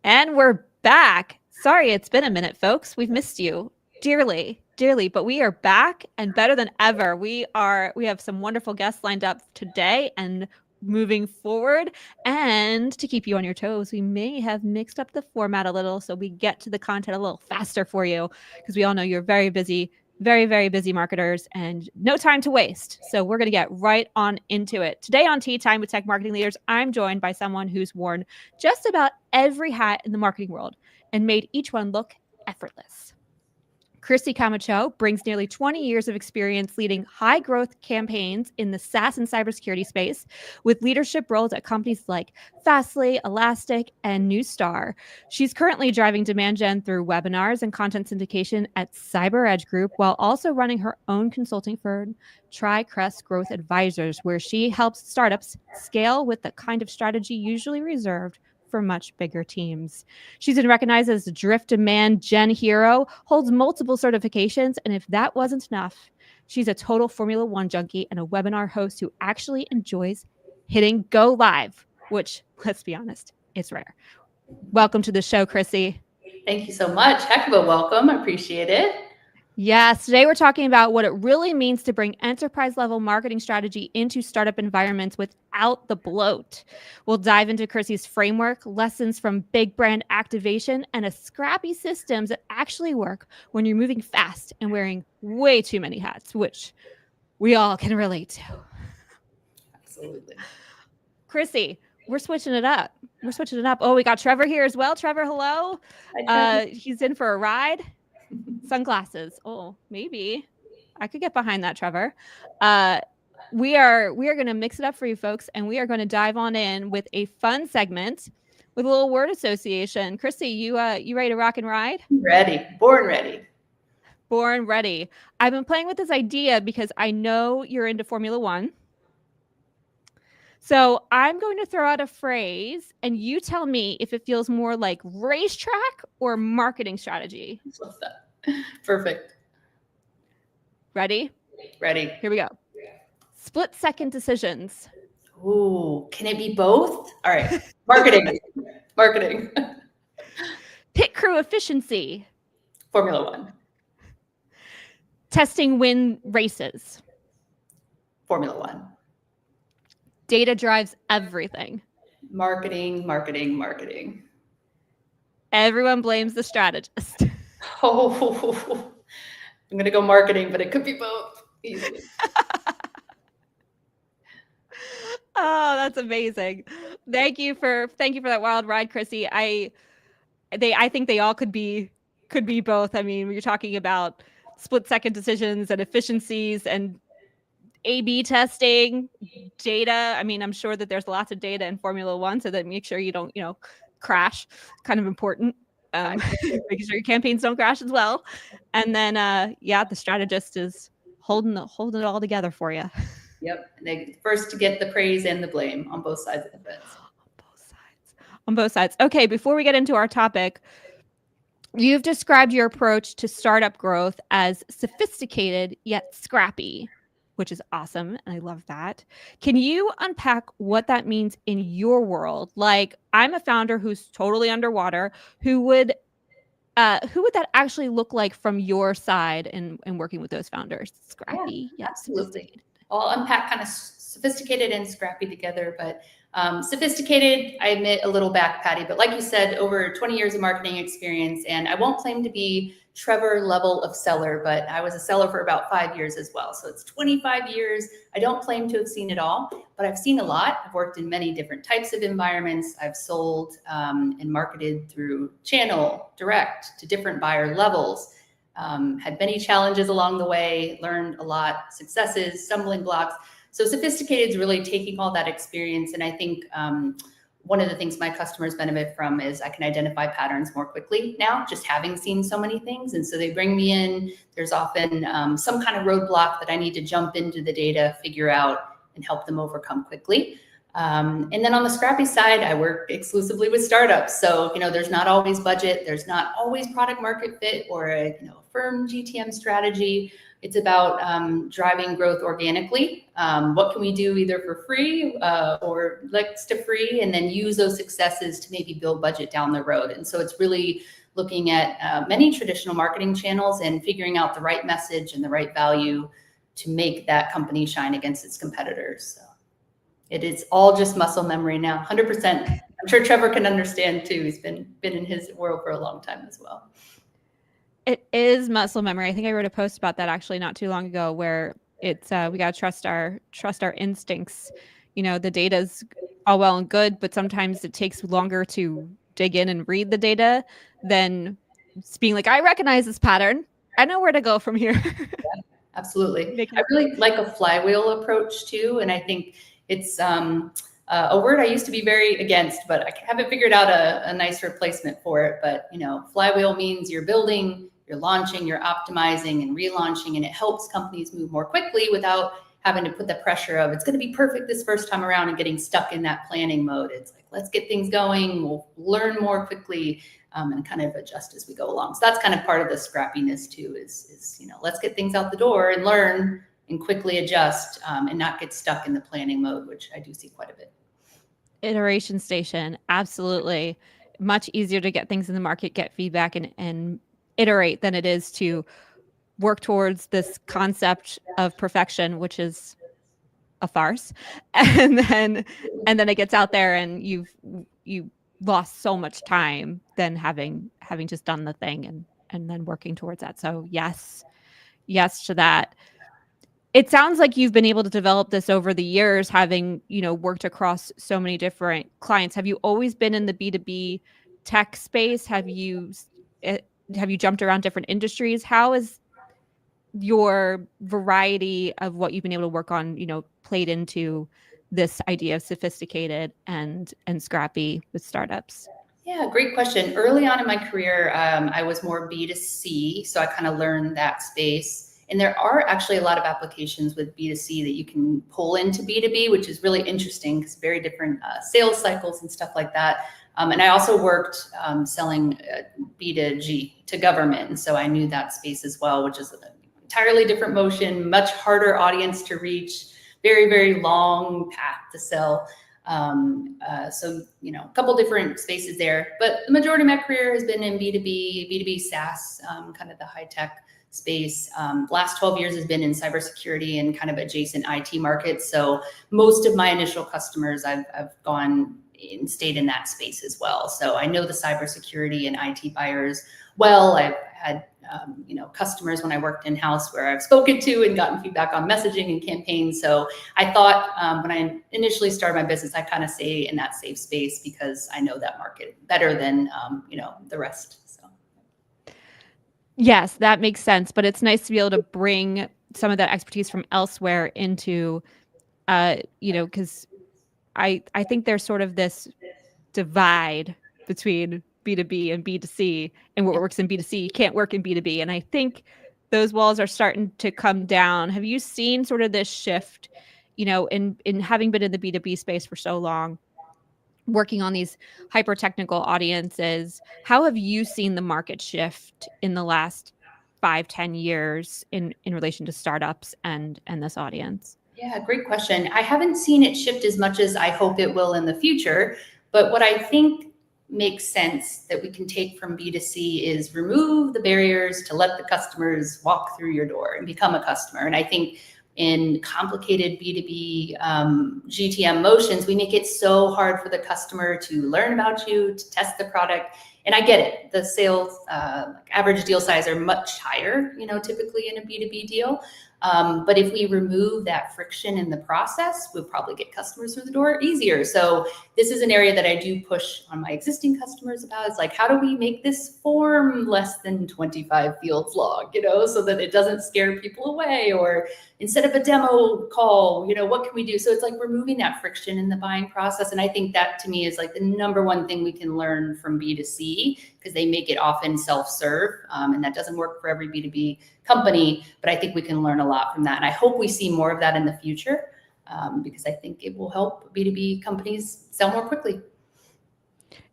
And we're back. Sorry, it's been a minute, folks. We've missed you dearly, dearly, but we are back and better than ever. We have some wonderful guests lined up today and moving forward. And to keep you on your toes, we may have mixed up the format a little so we get to the content a little faster for you, because we all know you're very busy, very, very busy marketers and no time to waste. So we're going to get right on into it. Today on Tea Time with Tech Marketing Leaders, I'm joined by someone who's worn just about every hat in the marketing world and made each one look effortless. Krissy Camacho brings nearly 20 years of experience leading high-growth campaigns in the SaaS and cybersecurity space, with leadership roles at companies like Fastly, Elastic, and Neustar. She's currently driving demand gen through webinars and content syndication at CyberEdge Group, while also running her own consulting firm, TriCrest Growth Advisors, where she helps startups scale with the kind of strategy usually reserved for much bigger teams. She's been recognized as a Drift Demand Gen hero, holds multiple certifications, and if that wasn't enough, she's a total Formula One junkie and a webinar host who actually enjoys hitting go live, which, let's be honest, it's rare. Welcome to the show, Krissy. Thank you so much. Heck of a welcome. I appreciate it. Yes, today we're talking about what it really means to bring enterprise-level marketing strategy into startup environments without the bloat. We'll dive into Krissy's framework, lessons from big brand activation, and a scrappy systems that actually work when you're moving fast and wearing way too many hats, which we all can relate to. Absolutely. Krissy, we're switching it up. Oh, we got Trevor here as well. Trevor, hello. Hi, Trevor. He's in for a ride. Sunglasses. Oh, maybe I could get behind that, Trevor. We are going to mix it up for you folks, and we are going to dive on in with a fun segment with a little word association. Krissy, you ready to rock and ride? Ready. Born ready. Born ready. I've been playing with this idea because I know you're into Formula One. So I'm going to throw out a phrase, and you tell me if it feels more like racetrack or marketing strategy. Love that. Perfect. Ready? Ready. Here we go. Split-second decisions. Ooh, can it be both? All right. Marketing. Marketing. Pit crew efficiency. Formula One. Testing win races. Formula One. Data drives everything. Marketing, marketing, marketing. Everyone blames the strategist. Oh, I'm going to go marketing, but it could be both. Easily. Oh, that's amazing. Thank you for that wild ride, Krissy. I think they all could be both. I mean, you're talking about split-second decisions and efficiencies and A/B testing, data. I mean, I'm sure that there's lots of data in Formula One, so that make sure you don't, crash. Kind of important. Making sure your campaigns don't crash as well. And then, the strategist is holding it all together for you. Yep. And they first to get the praise and the blame on both sides of the fence. On both sides. Okay, before we get into our topic, you've described your approach to startup growth as sophisticated yet scrappy, which is awesome. And I love that. Can you unpack what that means in your world? Like, I'm a founder who's totally underwater. Who would that actually look like from your side in working with those founders? Scrappy, yeah, absolutely. I'll unpack kind of sophisticated and scrappy together, but sophisticated, I admit, a little back patty, but like you said, over 20 years of marketing experience, and I won't claim to be Trevor level of seller, but I was a seller for about 5 years as well. So it's 25 years. I don't claim to have seen it all, but I've seen a lot. I've worked in many different types of environments. I've sold and marketed through channel, direct, to different buyer levels. Had many challenges along the way, learned a lot, successes, stumbling blocks. So sophisticated is really taking all that experience. And I think one of the things my customers benefit from is I can identify patterns more quickly now, just having seen so many things. And so they bring me in. There's often some kind of roadblock that I need to jump into the data, figure out, and help them overcome quickly. And then on the scrappy side, I work exclusively with startups. So, there's not always budget. There's not always product market fit or a firm GTM strategy. It's about driving growth organically. What can we do either for free or next to free, and then use those successes to maybe build budget down the road. And so it's really looking at many traditional marketing channels and figuring out the right message and the right value to make that company shine against its competitors. So it is all just muscle memory now, 100%. I'm sure Trevor can understand too. He's been in his world for a long time as well. It is muscle memory. I think I wrote a post about that actually not too long ago, where it's we gotta trust our instincts. The data's all well and good, but sometimes it takes longer to dig in and read the data than being like, I recognize this pattern. I know where to go from here. Yeah, absolutely. I really like a flywheel approach too, and I think it's a word I used to be very against, but I haven't figured out a nice replacement for it. But flywheel means you're building, you're launching, you're optimizing and relaunching, and it helps companies move more quickly without having to put the pressure of it's going to be perfect this first time around and getting stuck in that planning mode. It's like, let's get things going, we'll learn more quickly, and kind of adjust as we go along. So that's kind of part of the scrappiness too, is let's get things out the door and learn and quickly adjust, and not get stuck in the planning mode, which I do see quite a bit. Iteration station, absolutely. Much easier to get things in the market, get feedback, and iterate than it is to work towards this concept of perfection, which is a farce. And then it gets out there and you lost so much time than having just done the thing and then working towards that. So yes to that. It sounds like you've been able to develop this over the years, having, worked across so many different clients. Have you always been in the B2B tech space? Have you jumped around different industries? How is your variety of what you've been able to work on, played into this idea of sophisticated and scrappy with startups? Yeah, great question. Early on in my career, I was more B2C, so I kind of learned that space. And there are actually a lot of applications with B2C that you can pull into B2B, which is really interesting because very different sales cycles and stuff like that. And I also worked selling B2G to government. And so I knew that space as well, which is an entirely different motion, much harder audience to reach, very, very long path to sell. So, a couple different spaces there, but the majority of my career has been in B2B SaaS, kind of the high tech space. Last 12 years has been in cybersecurity and kind of adjacent IT markets. So most of my initial customers, I've gone and stayed in that space as well. So I know the cybersecurity and IT buyers well. I've had customers when I worked in-house where I've spoken to and gotten feedback on messaging and campaigns. So I thought when I initially started my business, I kind of stay in that safe space because I know that market better than the rest. So yes, that makes sense. But it's nice to be able to bring some of that expertise from elsewhere into, because I think there's sort of this divide between B2B and B2C, and what works in B2C can't work in B2B. And I think those walls are starting to come down. Have you seen sort of this shift, in having been in the B2B space for so long, working on these hyper technical audiences? How have you seen the market shift in the last 5-10 years in relation to startups and this audience? Yeah, great question. I haven't seen it shift as much as I hope it will in the future. But what I think makes sense that we can take from B2C is remove the barriers to let the customers walk through your door and become a customer. And I think in complicated B2B GTM motions, we make it so hard for the customer to learn about you, to test the product. And I get it. The sales average deal size are much higher, typically in a B2B deal. But if we remove that friction in the process, we'll probably get customers through the door easier. So this is an area that I do push on my existing customers about. It's like, how do we make this form less than 25 fields long, so that it doesn't scare people away? Or instead of a demo call, what can we do? So it's like removing that friction in the buying process. And I think that to me is like the number one thing we can learn from B2C, because they make it often self-serve, and that doesn't work for every B2B company, but I think we can learn a lot from that. And I hope we see more of that in the future, because I think it will help B2B companies sell more quickly.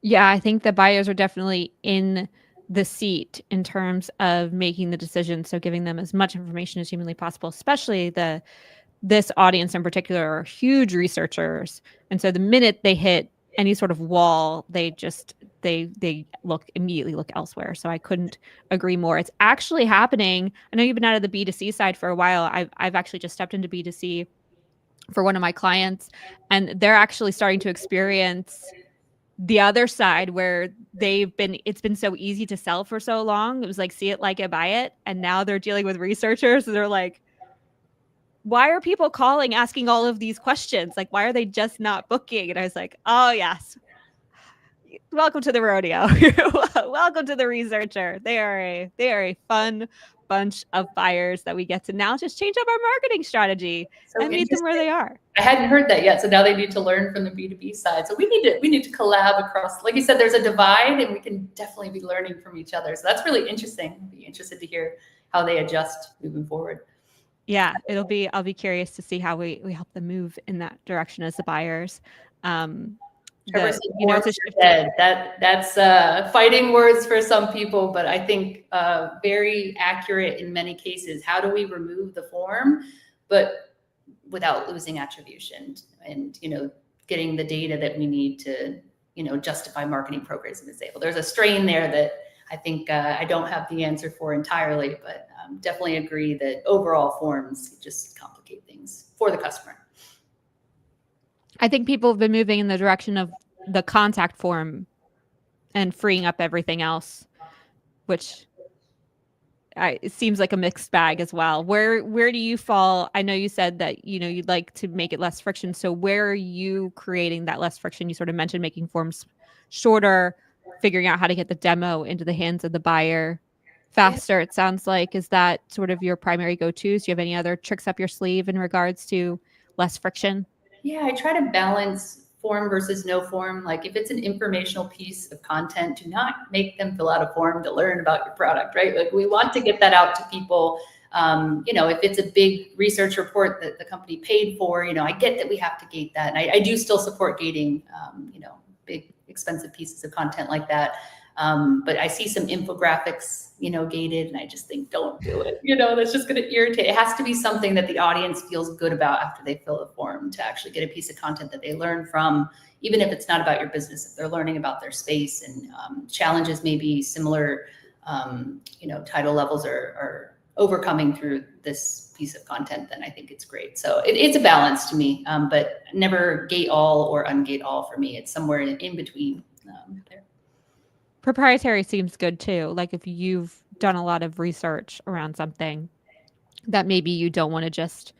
Yeah, I think the buyers are definitely in the seat in terms of making the decision. So giving them as much information as humanly possible, especially this audience in particular are huge researchers. And so the minute they hit any sort of wall, they immediately look elsewhere. So I couldn't agree more. It's actually happening. I know you've been out of the B2C side for a while. I've actually just stepped into B2C for one of my clients, and they're actually starting to experience the other side where it's been so easy to sell for so long. It was like, see it, like it, buy it. And now they're dealing with researchers. And they're like, why are people calling, asking all of these questions? Like, why are they just not booking? And I was like, oh yes. Welcome to the rodeo. Welcome to the researcher. They are a fun bunch of buyers that we get to now just change up our marketing strategy and meet them where they are. I hadn't heard that yet. So now they need to learn from the B2B side. So we need to collab across, like you said, there's a divide and we can definitely be learning from each other. So that's really interesting. I'd be interested to hear how they adjust moving forward. Yeah, I'll be curious to see how we help them move in that direction as the buyers. That's fighting words for some people, but I think very accurate in many cases. How do we remove the form, but without losing attribution and, getting the data that we need to, justify marketing programs and example. There's a strain there that I think I don't have the answer for entirely, but definitely agree that overall forms just complicate things for the customer. I think people have been moving in the direction of the contact form and freeing up everything else, which it seems like a mixed bag as well. Where do you fall? I know you said that, you'd like to make it less friction. So where are you creating that less friction? You sort of mentioned making forms shorter, figuring out how to get the demo into the hands of the buyer faster. It sounds like, is that sort of your primary go-tos? Do you have any other tricks up your sleeve in regards to less friction? Yeah, I try to balance form versus no form. Like if it's an informational piece of content, do not make them fill out a form to learn about your product, right? Like we want to get that out to people. If it's a big research report that the company paid for, I get that we have to gate that. And I do still support gating, big expensive pieces of content like that. But I see some infographics, gated, and I just think, don't do it. That's just going to irritate. It has to be something that the audience feels good about after they fill the form to actually get a piece of content that they learn from, even if it's not about your business. If they're learning about their space and challenges, maybe similar, title levels are overcoming through this piece of content, then I think it's great. So it's a balance to me, but never gate all or ungate all for me. It's somewhere in between there. Proprietary seems good too. Like if you've done a lot of research around something that maybe you don't want to just,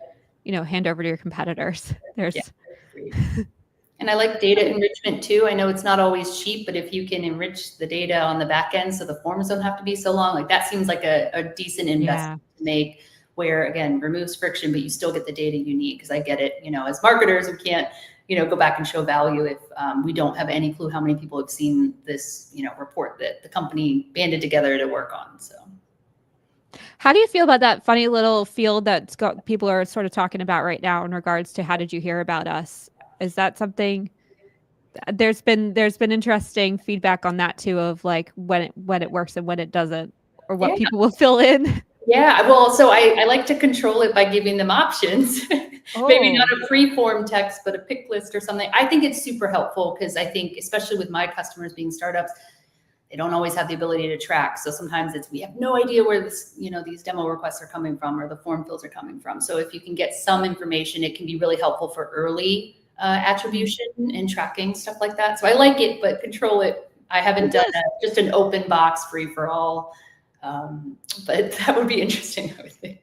hand over to your competitors. And I like data enrichment too. I know it's not always cheap, but if you can enrich the data on the back end so the forms don't have to be so long, like that seems like a decent investment to make, where again, removes friction, but you still get the data you need. Because I get it, as marketers, we can't go back and show value if we don't have any clue how many people have seen this, report that the company banded together to work on. So how do you feel about that funny little field that people are sort of talking about right now in regards to how did you hear about us? Is that something? There's been interesting feedback on that too, of like when it works and when it doesn't, or what people will fill in. Yeah, well, so I like to control it by giving them options. Maybe not a free-form text, but a pick list or something. I think it's super helpful because I think, especially with my customers being startups, they don't always have the ability to track. So sometimes we have no idea where this, these demo requests are coming from or the form fills are coming from. So if you can get some information, it can be really helpful for early attribution and tracking, stuff like that. So I like it, but control it. I haven't done just an open box free for all. But that would be interesting, I would think.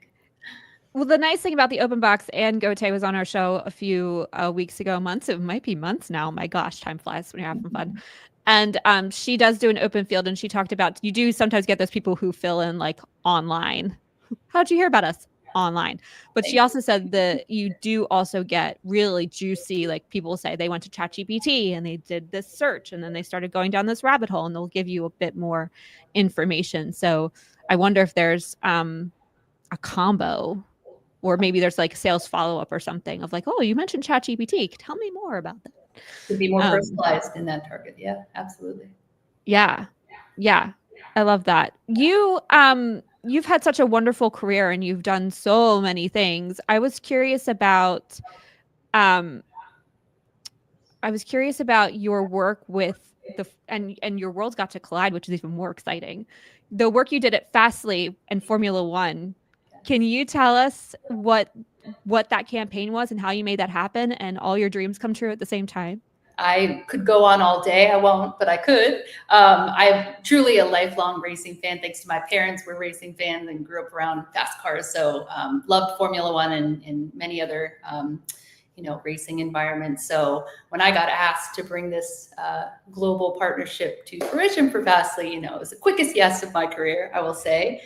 Well, the nice thing about the open box, and Gote was on our show a few weeks ago, it might be months now. My gosh, time flies when you're having fun. And she does do an open field, and she talked about, you do sometimes get those people who fill in like online. How'd you hear about us? Online. But she also said that you do also get really juicy, like people say they went to ChatGPT and they did this search and then they started going down this rabbit hole, and they'll give you a bit more information. So I wonder if there's a combo, or maybe there's like sales follow-up or something of like, oh, you mentioned ChatGPT. Tell me more about that. To be more personalized in that target. Yeah, absolutely. Yeah. I love that. You've had such a wonderful career and you've done so many things. Um I was curious about your work with and your worlds got to collide, which is even more exciting. The work you did at Fastly and Formula One. Can you tell us what that campaign was and how you made that happen and all your dreams come true at the same time? I could go on all day. I won't, but I could. I'm truly a lifelong racing fan. Thanks to my parents, were racing fans and grew up around fast cars. So loved Formula One and many other, racing environments. So when I got asked to bring this global partnership to fruition for Fastly, it was the quickest yes of my career, I will say.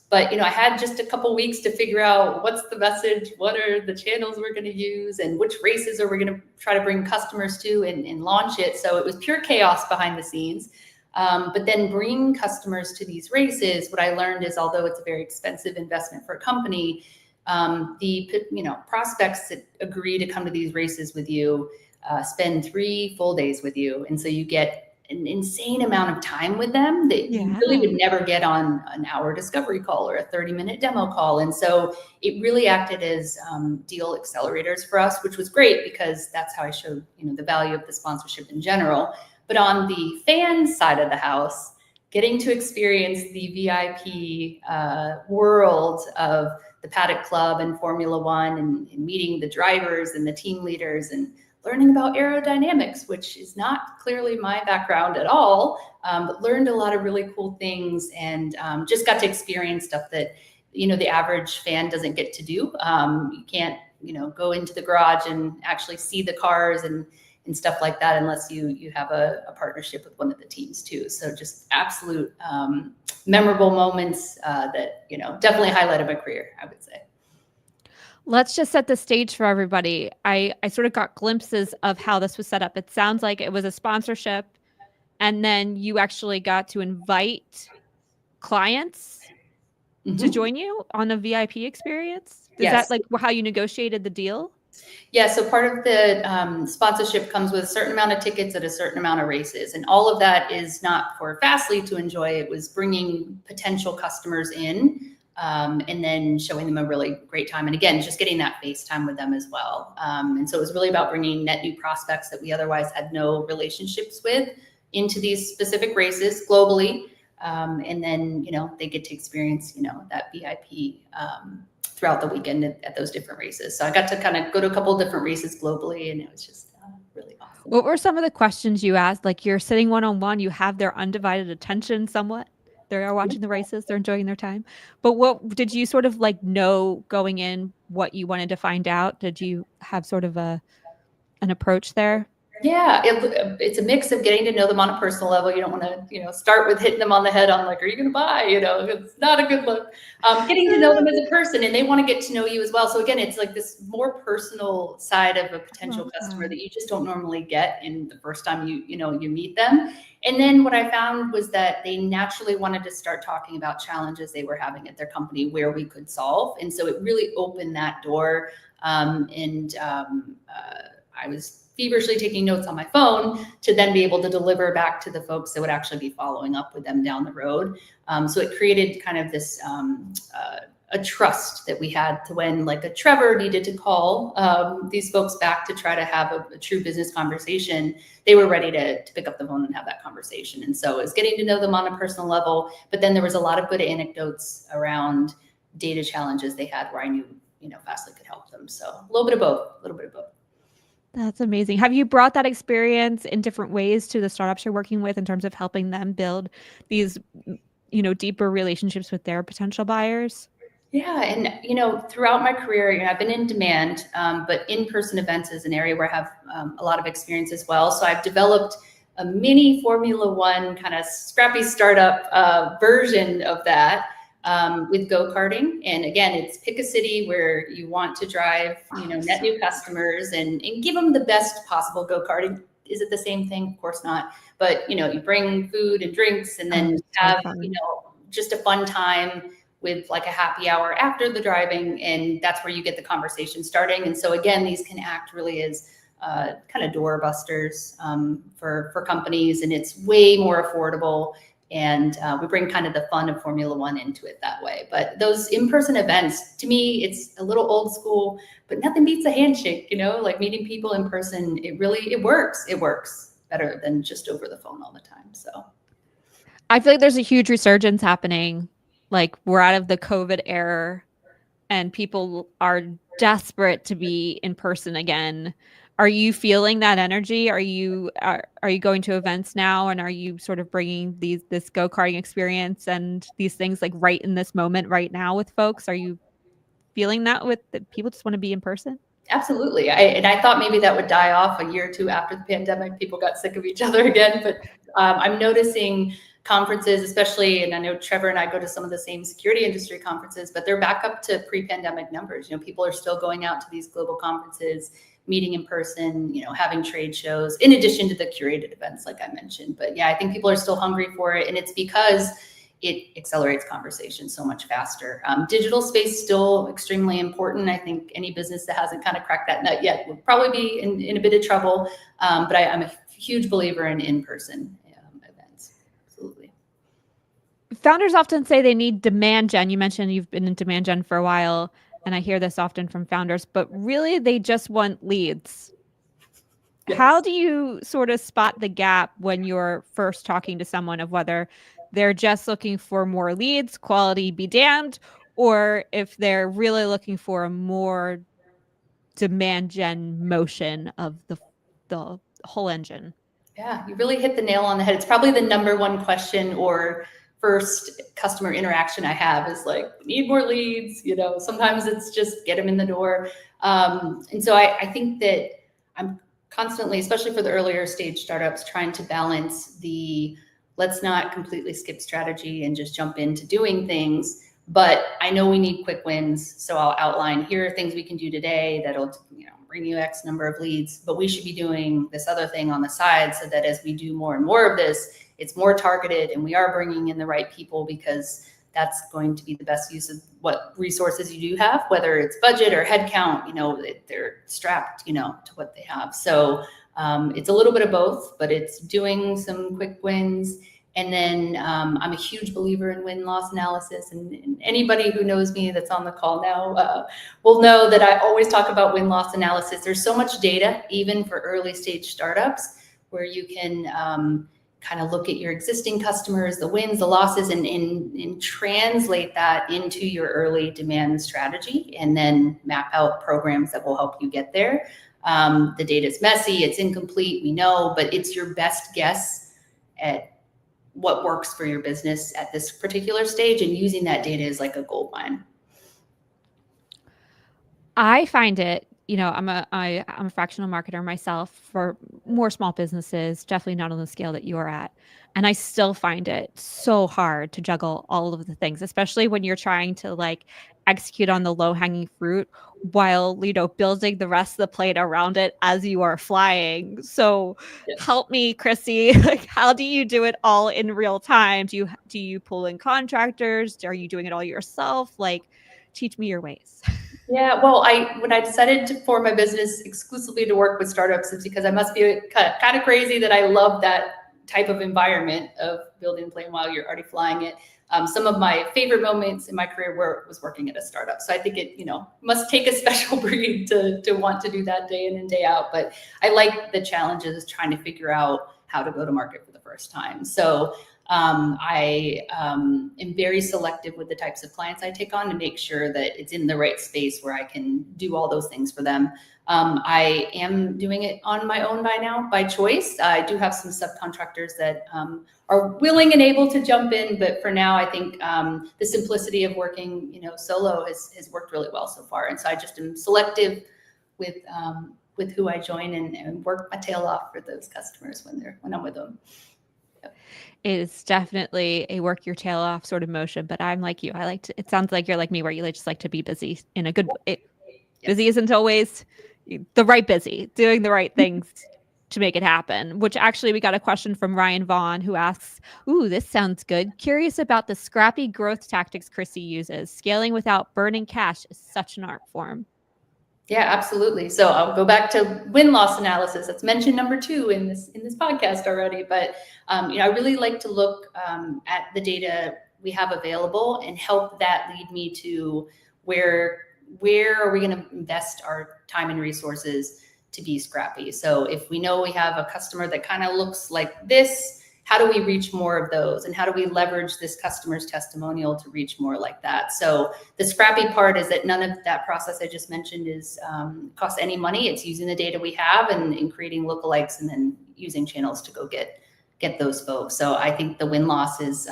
But, I had just a couple weeks to figure out what's the message, what are the channels we're going to use, and which races are we going to try to bring customers to and launch it. So it was pure chaos behind the scenes. But then bringing customers to these races, what I learned is, although it's a very expensive investment for a company, the prospects that agree to come to these races with you spend 3 full days with you. And so you get an insane amount of time with them that you really would never get on an hour discovery call or a 30-minute demo call. And so it really acted as deal accelerators for us, which was great because that's how I showed, the value of the sponsorship in general. But on the fan side of the house, getting to experience the VIP world of the Paddock Club and Formula One and meeting the drivers and the team leaders and learning about aerodynamics, which is not clearly my background at all, but learned a lot of really cool things and just got to experience stuff that, the average fan doesn't get to do. You can't, go into the garage and actually see the cars and stuff like that unless you have a partnership with one of the teams too. So just absolute memorable moments that, definitely highlighted my career, I would say. Let's just set the stage for everybody. I sort of got glimpses of how this was set up. It sounds like it was a sponsorship, and then you actually got to invite clients to join you on a VIP experience. Is that like how you negotiated the deal? Yeah, so part of the sponsorship comes with a certain amount of tickets at a certain amount of races. And all of that is not for Fastly to enjoy. It was bringing potential customers in and then showing them a really great time. And again, just getting that face time with them as well. And so it was really about bringing net new prospects that we otherwise had no relationships with into these specific races globally. And then, they get to experience, that VIP throughout the weekend at those different races. So I got to kind of go to a couple of different races globally, and it was just really awesome. What were some of the questions you asked? Like, you're sitting one-on-one, you have their undivided attention somewhat. They are watching the races, they're enjoying their time. But what did you sort of know going in what you wanted to find out? Did you have sort of an approach there? Yeah, it's a mix of getting to know them on a personal level. You don't want to, start with hitting them on the head on like, are you going to buy? It's not a good look. Getting to know them as a person, and they want to get to know you as well. So again, it's like this more personal side of a potential customer that you just don't normally get in the first time you meet them. And then what I found was that they naturally wanted to start talking about challenges they were having at their company where we could solve. And so it really opened that door. I was feverishly taking notes on my phone to then be able to deliver back to the folks that would actually be following up with them down the road. So it created kind of this a trust that we had to when like a Trevor needed to call these folks back to try to have a true business conversation, they were ready to pick up the phone and have that conversation. And so it was getting to know them on a personal level, but then there was a lot of good anecdotes around data challenges they had where I knew, Fastly could help them. So a little bit of both. That's amazing. Have you brought that experience in different ways to the startups you're working with in terms of helping them build these, deeper relationships with their potential buyers? Yeah. And, throughout my career, I've been in demand, but in-person events is an area where I have a lot of experience as well. So I've developed a mini Formula One kind of scrappy startup version of that. With go-karting. And again, it's pick a city where you want to drive, net new customers and give them the best possible go-karting. Is it the same thing? Of course not. But, you bring food and drinks and then have, just a fun time with like a happy hour after the driving. And that's where you get the conversation starting. And so again, these can act really as kind of door busters for companies, and it's way more affordable And we bring kind of the fun of Formula One into it that way. But those in-person events, to me, it's a little old school, but nothing beats a handshake, like meeting people in person. It works. It works better than just over the phone all the time. So I feel like there's a huge resurgence happening. Like we're out of the COVID era and people are desperate to be in person again. Are you feeling that energy? Are you going to events now, and are you sort of bringing this go-karting experience and these things like right in this moment right now with folks? Are you feeling that with the people just want to be in person? Absolutely. I thought maybe that would die off a year or two after the pandemic. People got sick of each other again, but I'm noticing conferences, especially, and I know Trevor and I go to some of the same security industry conferences, but they're back up to pre-pandemic numbers. People are still going out to these global conferences, meeting in person, having trade shows, in addition to the curated events, like I mentioned. But yeah, I think people are still hungry for it. And it's because it accelerates conversation so much faster. Digital space still extremely important. I think any business that hasn't kind of cracked that nut yet would probably be in a bit of trouble. But I'm a huge believer in in-person events. Absolutely. Founders often say they need demand gen. You mentioned you've been in demand gen for a while, and I hear this often from founders, but really they just want leads. Yes. How do you sort of spot the gap when you're first talking to someone of whether they're just looking for more leads, quality be damned, or if they're really looking for a more demand gen motion of the whole engine? Yeah, you really hit the nail on the head. It's probably the number one question or first customer interaction I have is like, need more leads. Sometimes it's just get them in the door. And so I think that I'm constantly, especially for the earlier stage startups, trying to balance let's not completely skip strategy and just jump into doing things. But I know we need quick wins. So I'll outline, here are things we can do today that'll, bring you X number of leads, but we should be doing this other thing on the side so that as we do more and more of this, it's more targeted and we are bringing in the right people, because that's going to be the best use of what resources you do have, whether it's budget or headcount, they're strapped, to what they have. So it's a little bit of both, but it's doing some quick wins. And then I'm a huge believer in win-loss analysis. And anybody who knows me that's on the call now will know that I always talk about win-loss analysis. There's so much data, even for early stage startups, where you can kind of look at your existing customers, the wins, the losses, and translate that into your early demand strategy, and then map out programs that will help you get there. The data is messy, it's incomplete, we know, but it's your best guess at what works for your business at this particular stage, and using that data is like a gold mine. I find it, I'm a fractional marketer myself for more small businesses, definitely not on the scale that you're at. And I still find it so hard to juggle all of the things, especially when you're trying to execute on the low hanging fruit while, building the rest of the plate around it as you are flying. So yes. Help me, Krissy. How do you do it all in real time? Do you pull in contractors? Are you doing it all yourself? Teach me your ways. Yeah, well, when I decided to form my business exclusively to work with startups, it's because I must be kind of crazy that I love that type of environment of building a plane while you're already flying it. Some of my favorite moments in my career was working at a startup. So I think it, must take a special breed to want to do that day in and day out. But I like the challenges trying to figure out how to go to market for the first time. So I am very selective with the types of clients I take on to make sure that it's in the right space where I can do all those things for them. I am doing it on my own by choice. I do have some subcontractors that are willing and able to jump in, but for now, I think the simplicity of working, solo has worked really well so far. And so I just am selective with who I join and work my tail off for those customers when I'm with them. Is definitely a work your tail off sort of motion, but I'm like you. It sounds like you're like me, where you just like to be busy in a good way. Busy isn't always the right busy, doing the right things to make it happen, which actually we got a question from Ryan Vaughn who asks, ooh, this sounds good. Curious about the scrappy growth tactics Krissy uses. Scaling without burning cash is such an art form. Yeah, absolutely. So I'll go back to win-loss analysis. That's mentioned number 2 in this podcast already. But I really like to look at the data we have available and help that lead me to where are we going to invest our time and resources to be scrappy. So if we know we have a customer that kind of looks like this, how do we reach more of those? And how do we leverage this customer's testimonial to reach more like that? So the scrappy part is that none of that process I just mentioned is costs any money. It's using the data we have and creating lookalikes and then using channels to go get those folks. So I think the win-loss is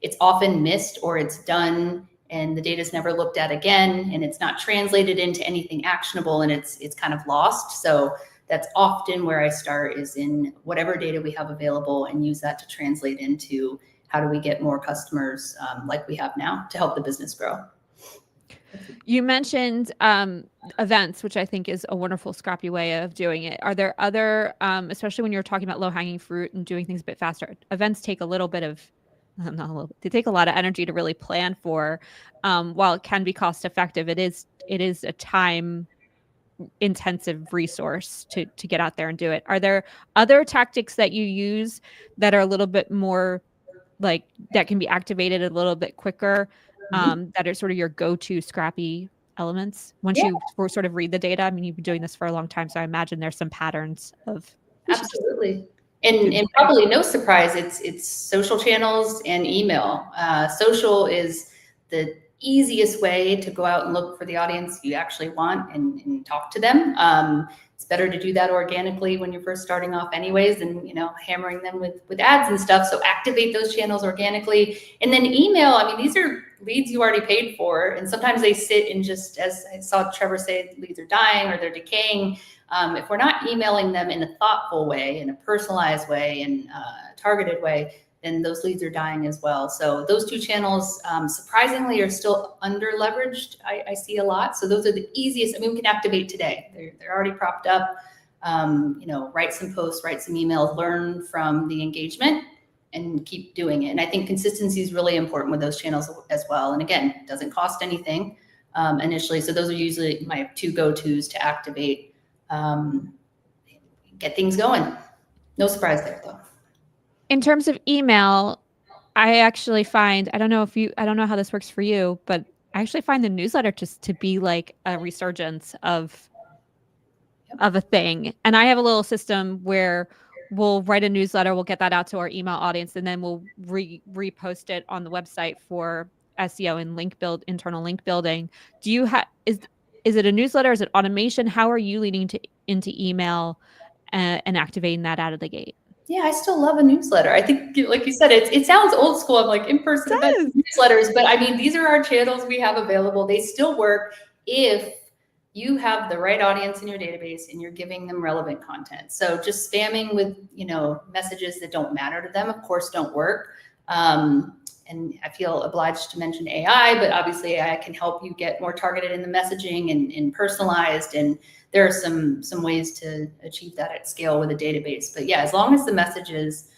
it's often missed, or it's done and the data is never looked at again, and it's not translated into anything actionable, and it's kind of lost. So that's often where I start, is in whatever data we have available, and use that to translate into how do we get more customers like we have now to help the business grow. You mentioned events, which I think is a wonderful scrappy way of doing it. Are there other, especially when you're talking about low-hanging fruit and doing things a bit faster, events take a little bit of, not a little, they take a lot of energy to really plan for. While it can be cost effective, it is a time intensive resource to get out there and do it. Are there other tactics that you use that are a little bit more like that can be activated a little bit quicker, that are sort of your go-to scrappy elements once you sort of read the data? I mean, you've been doing this for a long time, so I imagine there's some patterns of absolutely. And probably no surprise, it's social channels and email. Social is the easiest way to go out and look for the audience you actually want and talk to them. It's better to do that organically when you're first starting off anyways, than hammering them with ads and stuff. So activate those channels organically. And then email, I mean, these are leads you already paid for, and sometimes they sit in, just as I saw Trevor say, leads are dying or they're decaying. If we're not emailing them in a thoughtful way, in a personalized way, in a targeted way, then those leads are dying as well. So those 2 channels, surprisingly, are still under leveraged. I see a lot. So those are the easiest. I mean, we can activate today. They're already propped up. Write some posts, write some emails, learn from the engagement, and keep doing it. And I think consistency is really important with those channels as well. And again, it doesn't cost anything initially. So those are usually my 2 go-tos to activate, get things going. No surprise there, though. In terms of email, I actually find, I don't know how this works for you, but I actually find the newsletter just to be like a resurgence of a thing. And I have a little system where we'll write a newsletter, we'll get that out to our email audience, and then we'll repost it on the website for SEO and internal link building. Do you have, is it a newsletter? Is it automation? How are you leading into email and activating that out of the gate? Yeah, I still love a newsletter. I think, like you said, it sounds old school. I'm like in-person newsletters, but I mean, these are our channels we have available. They still work if you have the right audience in your database and you're giving them relevant content. So just spamming with, messages that don't matter to them, of course, don't work. And I feel obliged to mention AI, but obviously AI can help you get more targeted in the messaging and personalized. And there are some ways to achieve that at scale with a database. But yeah, as long as the message is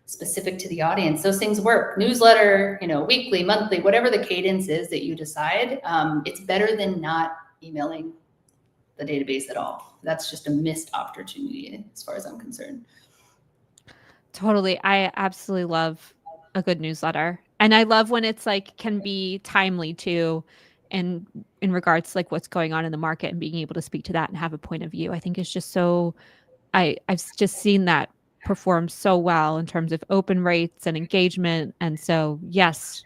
specific to the audience, those things work. Newsletter, weekly, monthly, whatever the cadence is that you decide, it's better than not emailing the database at all. That's just a missed opportunity as far as I'm concerned. Totally. I absolutely love a good newsletter. And I love when it's like can be timely too, and in regards to like what's going on in the market and being able to speak to that and have a point of view. I think it's just so I've just seen that perform so well in terms of open rates and engagement. And so yes.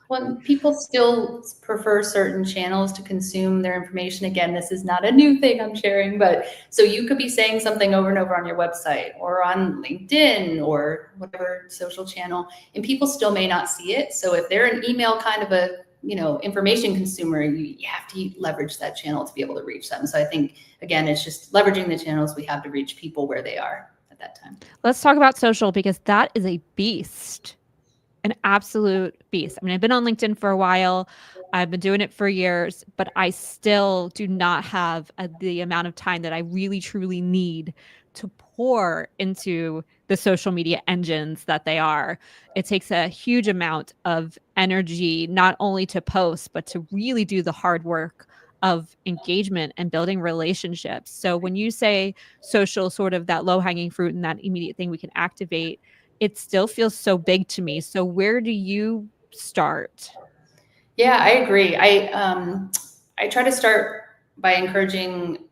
When people still prefer certain channels to consume their information, again, this is not a new thing I'm sharing, but so you could be saying something over and over on your website or on LinkedIn or whatever social channel, and people still may not see it. So if they're an email kind of a information consumer, you have to leverage that channel to be able to reach them. So I think, again, it's just leveraging the channels we have to reach people where they are at that time. Let's talk about social, because that is a beast. An absolute beast. I mean, I've been on LinkedIn for a while. I've been doing it for years, but I still do not have the amount of time that I really, truly need to pour into the social media engines that they are. It takes a huge amount of energy, not only to post, but to really do the hard work of engagement and building relationships. So when you say social, sort of that low hanging fruit and that immediate thing we can activate, it still feels so big to me. So where do you start? Yeah, I agree. I try to start by encouraging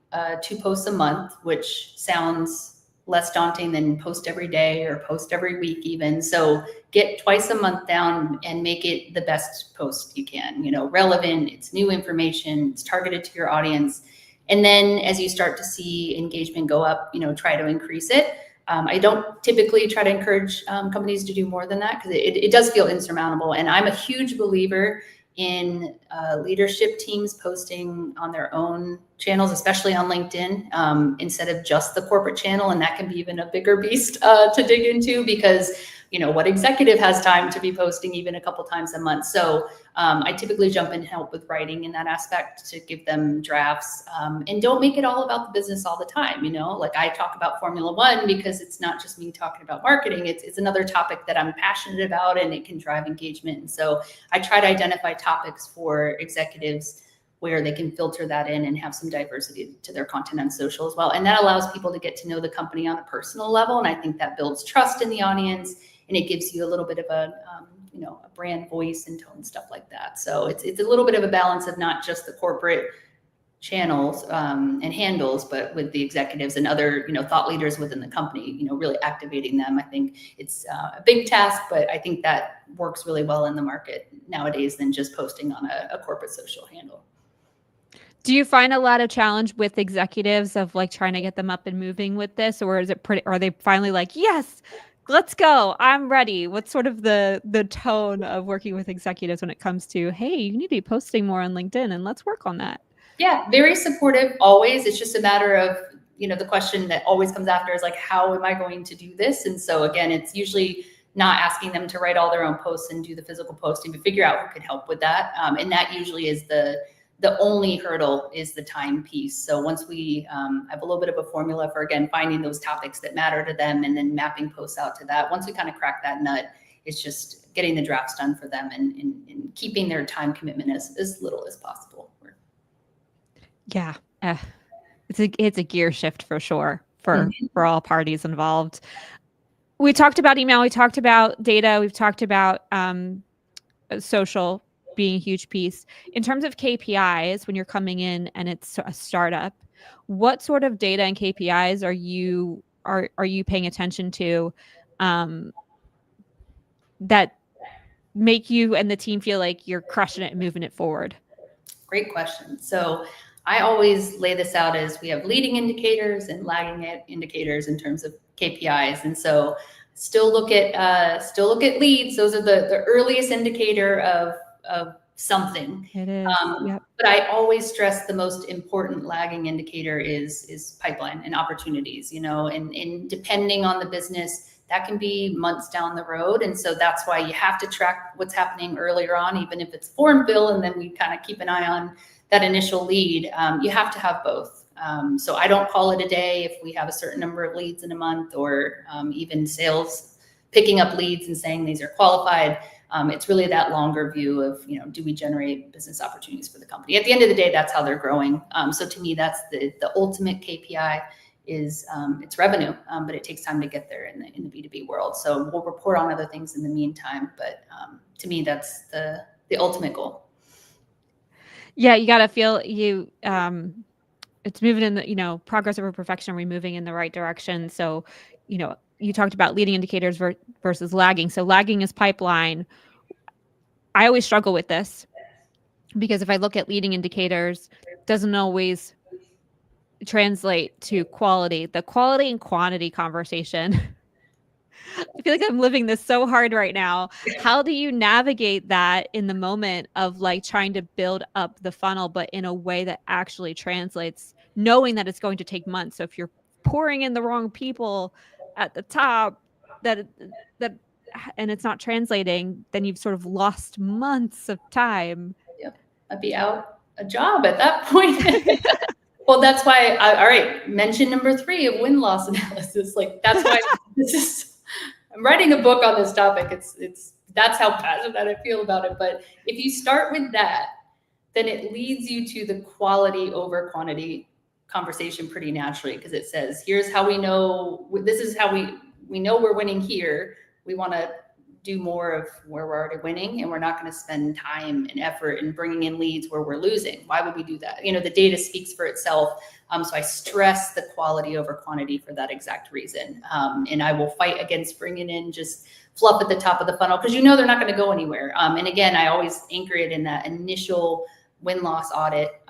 2 posts a month, which sounds less daunting than post every day or post every week even. So get twice a month down and make it the best post you can, relevant, it's new information, it's targeted to your audience. And then as you start to see engagement go up, try to increase it. I don't typically try to encourage companies to do more than that because it does feel insurmountable. And I'm a huge believer in leadership teams posting on their own channels, especially on LinkedIn, instead of just the corporate channel. And that can be even a bigger beast to dig into because, what executive has time to be posting even a couple times a month? So I typically jump in and help with writing in that aspect to give them drafts, and don't make it all about the business all the time. Like I talk about Formula One because it's not just me talking about marketing. It's another topic that I'm passionate about and it can drive engagement. And so I try to identify topics for executives where they can filter that in and have some diversity to their content on social as well. And that allows people to get to know the company on a personal level. And I think that builds trust in the audience and it gives you a little bit of a brand voice and tone, stuff like that. So it's a little bit of a balance of not just the corporate channels and handles, but with the executives and other, thought leaders within the company, really activating them. I think it's a big task, but I think that works really well in the market nowadays than just posting on a corporate social handle. Do you find a lot of challenge with executives of like trying to get them up and moving with this, or is it are they finally like, yes, let's go, I'm ready? What's sort of the tone of working with executives when it comes to, hey, you need to be posting more on LinkedIn and let's work on that? Yeah, very supportive always. It's just a matter of, the question that always comes after is like, how am I going to do this? And so again, it's usually not asking them to write all their own posts and do the physical posting, but figure out who could help with that. And that usually is the only hurdle is the time piece. So once we have a little bit of a formula for, again, finding those topics that matter to them and then mapping posts out to that, once we kind of crack that nut, it's just getting the drafts done for them and keeping their time commitment as little as possible. Yeah, it's a gear shift for sure for all parties involved. We talked about email, we talked about data, we've talked about social being a huge piece. In terms of KPIs, when you're coming in and it's a startup, what sort of data and KPIs are you paying attention to that make you and the team feel like you're crushing it and moving it forward? Great question. So I always lay this out as we have leading indicators and lagging indicators in terms of KPIs. And so still look at leads. Those are the earliest indicator of something. It is. Yep. But I always stress the most important lagging indicator is pipeline and opportunities, and depending on the business, that can be months down the road. And so that's why you have to track what's happening earlier on, even if it's form bill, and then we kind of keep an eye on that initial lead. You have to have both. So I don't call it a day if we have a certain number of leads in a month, or even sales picking up leads and saying these are qualified. It's really that longer view of, do we generate business opportunities for the company? At the end of the day, that's how they're growing. So to me, that's the ultimate KPI is it's revenue, but it takes time to get there in the B2B world. So we'll report on other things in the meantime, but to me, that's the ultimate goal. Yeah, you got to feel it's moving in the, progress over perfection, we're moving in the right direction. So, you talked about leading indicators versus lagging. So lagging is pipeline. I always struggle with this because if I look at leading indicators, it doesn't always translate to quality. The quality and quantity conversation. I feel like I'm living this so hard right now. How do you navigate that in the moment of like trying to build up the funnel, but in a way that actually translates, knowing that it's going to take months? So if you're pouring in the wrong people at the top, that and it's not translating, then you've sort of lost months of time. Yep, I'd be out a job at that point. Well, that's why all right, mention number 3 of win-loss analysis. Like that's why I'm writing a book on this topic. It's that's how passionate I feel about it. But if you start with that, then it leads you to the quality over quantity conversation pretty naturally, because it says, here's how we know, this is how we know we're winning here. We want to do more of where we're already winning, and we're not going to spend time and effort in bringing in leads where we're losing. Why would we do that? You know, the data speaks for itself. So I stress the quality over quantity for that exact reason. And I will fight against bringing in just fluff at the top of the funnel, because you know they're not going to go anywhere. And again, I always anchor it in that initial win-loss audit.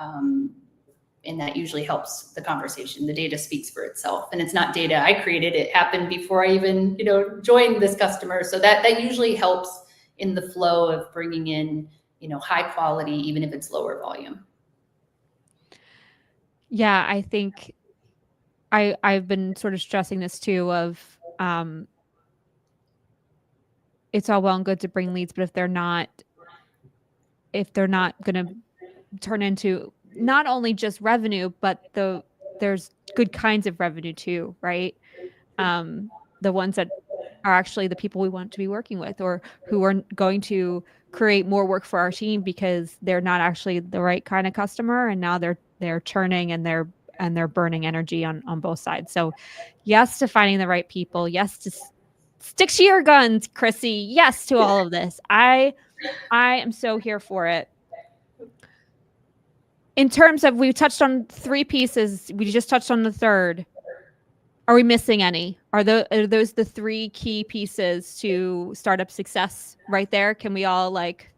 And that usually helps the conversation. The data speaks for itself, and it's not data I created. It happened before I even, you know, joined this customer. So that usually helps in the flow of bringing in, you know, high quality, even if it's lower volume. Yeah, I think I've been sort of stressing this too of it's all well and good to bring leads, but if they're not going to turn into not only just revenue, but there's good kinds of revenue too, right? The ones that are actually the people we want to be working with, or who are going to create more work for our team because they're not actually the right kind of customer, and now they're churning and they're burning energy on both sides. So yes to finding the right people, yes to stick to your guns, Krissy, yes to all of this. I am so here for it. In terms of, we touched on 3 pieces, we just touched on the third. Are we missing any? Are those the 3 key pieces to startup success right there? Can we all like,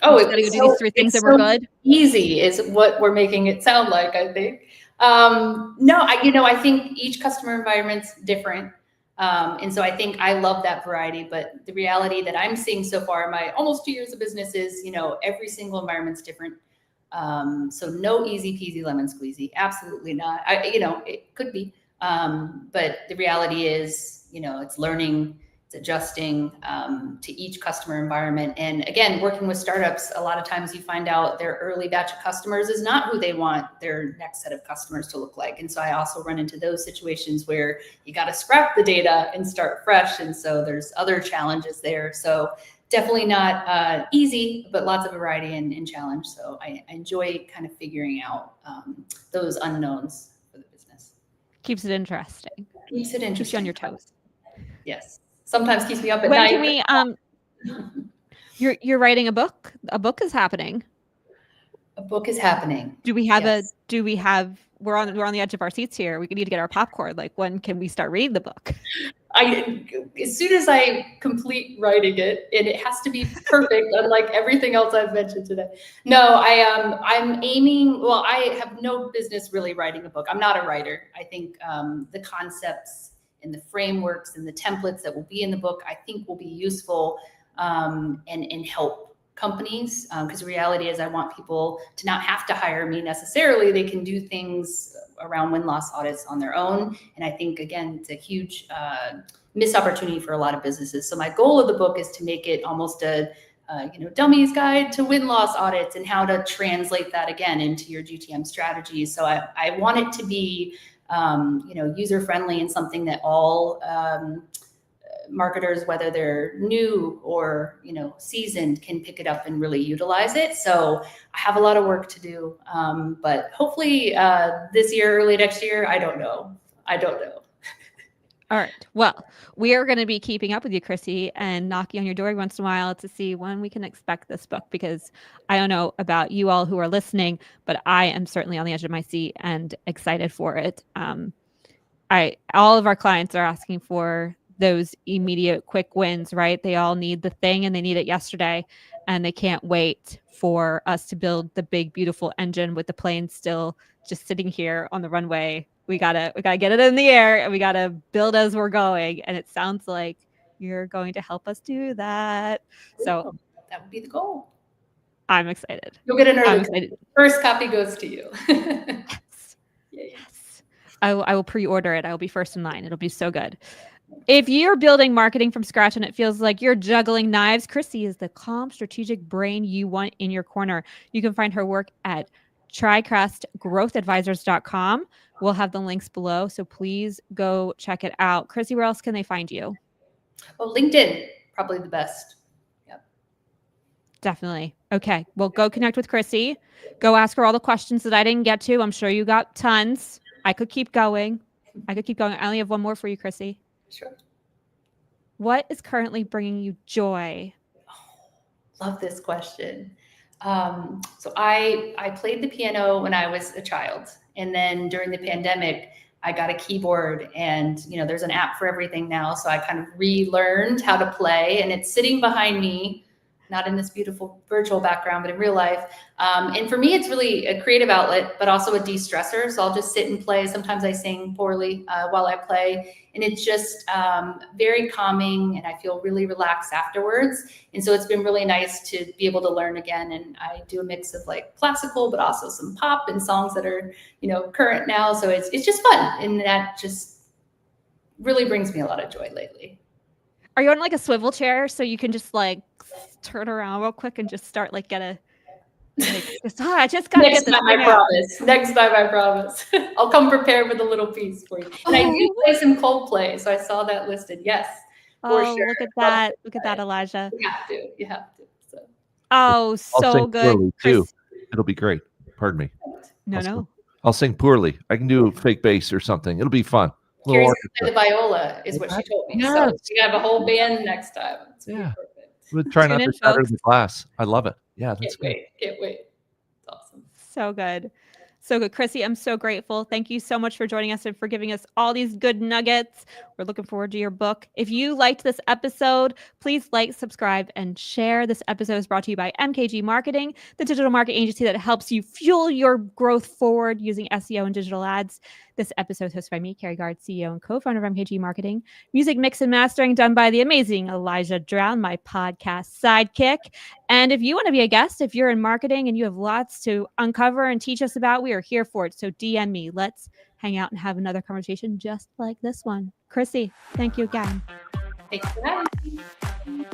oh, it's gotta go do these 3 things and we're good? Easy is what we're making it sound like, I think. No, I think each customer environment's different. And so I think I love that variety, but the reality that I'm seeing so far in my almost 2 years of business is, you know, every single environment's different. So no easy peasy lemon squeezy, absolutely not. It could be, but the reality is, you know, it's learning, it's adjusting to each customer environment. And again, working with startups, a lot of times you find out their early batch of customers is not who they want their next set of customers to look like. And so I also run into those situations where you got to scrap the data and start fresh. And so there's other challenges there. So definitely not easy, but lots of variety and challenge. So I enjoy kind of figuring out those unknowns for the business. Keeps it interesting. Keeps it interesting. Keeps you on your toes. Yes. Sometimes keeps me up at when night. Can we you're writing a book? A book is happening. A book is happening. Do we have we're on the edge of our seats here. We need to get our popcorn. Like, when can we start reading the book? As soon as I complete writing it, and it has to be perfect, unlike everything else I've mentioned today. No, I'm aiming. Well, I have no business really writing a book. I'm not a writer. I think the concepts and the frameworks and the templates that will be in the book, I think, will be useful and help companies, because the reality is I want people to not have to hire me necessarily. They can do things around win-loss audits on their own. And I think, again, it's a huge missed opportunity for a lot of businesses. So my goal of the book is to make it almost a dummy's guide to win-loss audits and how to translate that again into your GTM strategies. So I want it to be user-friendly and something that all marketers, whether they're new or seasoned, can pick it up and really utilize it. So I have a lot of work to do, but hopefully this year, early next year. I don't know. All right. Well, we are going to be keeping up with you, Krissy, and knocking on your door once in a while to see when we can expect this book, because I don't know about you all who are listening, but I am certainly on the edge of my seat and excited for it. All of our clients are asking for those immediate quick wins, right? They all need the thing and they need it yesterday, and they can't wait for us to build the big, beautiful engine with the plane still just sitting here on the runway. We gotta get it in the air, and we gotta build as we're going. And it sounds like you're going to help us do that. So that would be the goal. I'm excited. You'll get an early copy. First copy goes to you. Yes. Yes. I will pre-order it. I will be first in line. It'll be so good. If you're building marketing from scratch and it feels like you're juggling knives, Krissy is the calm, strategic brain you want in your corner. You can find her work at TriCrestGrowthAdvisors.com. We'll have the links below, so please go check it out. Krissy, where else can they find you? Well, LinkedIn, probably the best. Yep. Definitely. Okay. Well, go connect with Krissy. Go ask her all the questions that I didn't get to. I'm sure you got tons. I could keep going. I only have one more for you, Krissy. Sure. What is currently bringing you joy? Oh, love this question. So I played the piano when I was a child, and then during the pandemic, I got a keyboard, and there's an app for everything now. So I kind of relearned how to play, and it's sitting behind me, not in this beautiful virtual background, but in real life. And for me, it's really a creative outlet, but also a de-stressor. So I'll just sit and play. Sometimes I sing poorly while I play, and it's just very calming, and I feel really relaxed afterwards. And so it's been really nice to be able to learn again. And I do a mix of like classical, but also some pop and songs that are, current now. So it's just fun. And that just really brings me a lot of joy lately. Are you on like a swivel chair so you can just like turn around real quick and just start like I just gotta Next time, I promise. Next time, I promise. I'll come prepared with a little piece for you. And I do play some Coldplay, so I saw that listed. Yes, for sure. Look at that! Look at that, Elijah. You have to. So. Oh, so good. Poorly too. It'll be great. Pardon me. I'll sing poorly. I can do fake bass or something. It'll be fun. Carrie's the viola is what she told me. Yes. So we have a whole band next time. It's yeah. Perfect. We'll try not to shatter the glass. I love it. Yeah, that's great. Can't wait. It's awesome. So good. So good. Krissy, I'm so grateful. Thank you so much for joining us and for giving us all these good nuggets. We're looking forward to your book. If you liked this episode, please like, subscribe, and share. This episode is brought to you by MKG Marketing, the digital marketing agency that helps you fuel your growth forward using SEO and digital ads. This episode is hosted by me, Carrie Gard, CEO and co-founder of MKG Marketing. Music mix and mastering done by the amazing Elijah Drown, my podcast sidekick. And if you want to be a guest, if you're in marketing and you have lots to uncover and teach us about, we are here for it. So DM me. Let's hang out and have another conversation just like this one. Krissy, thank you again. Thanks for having me.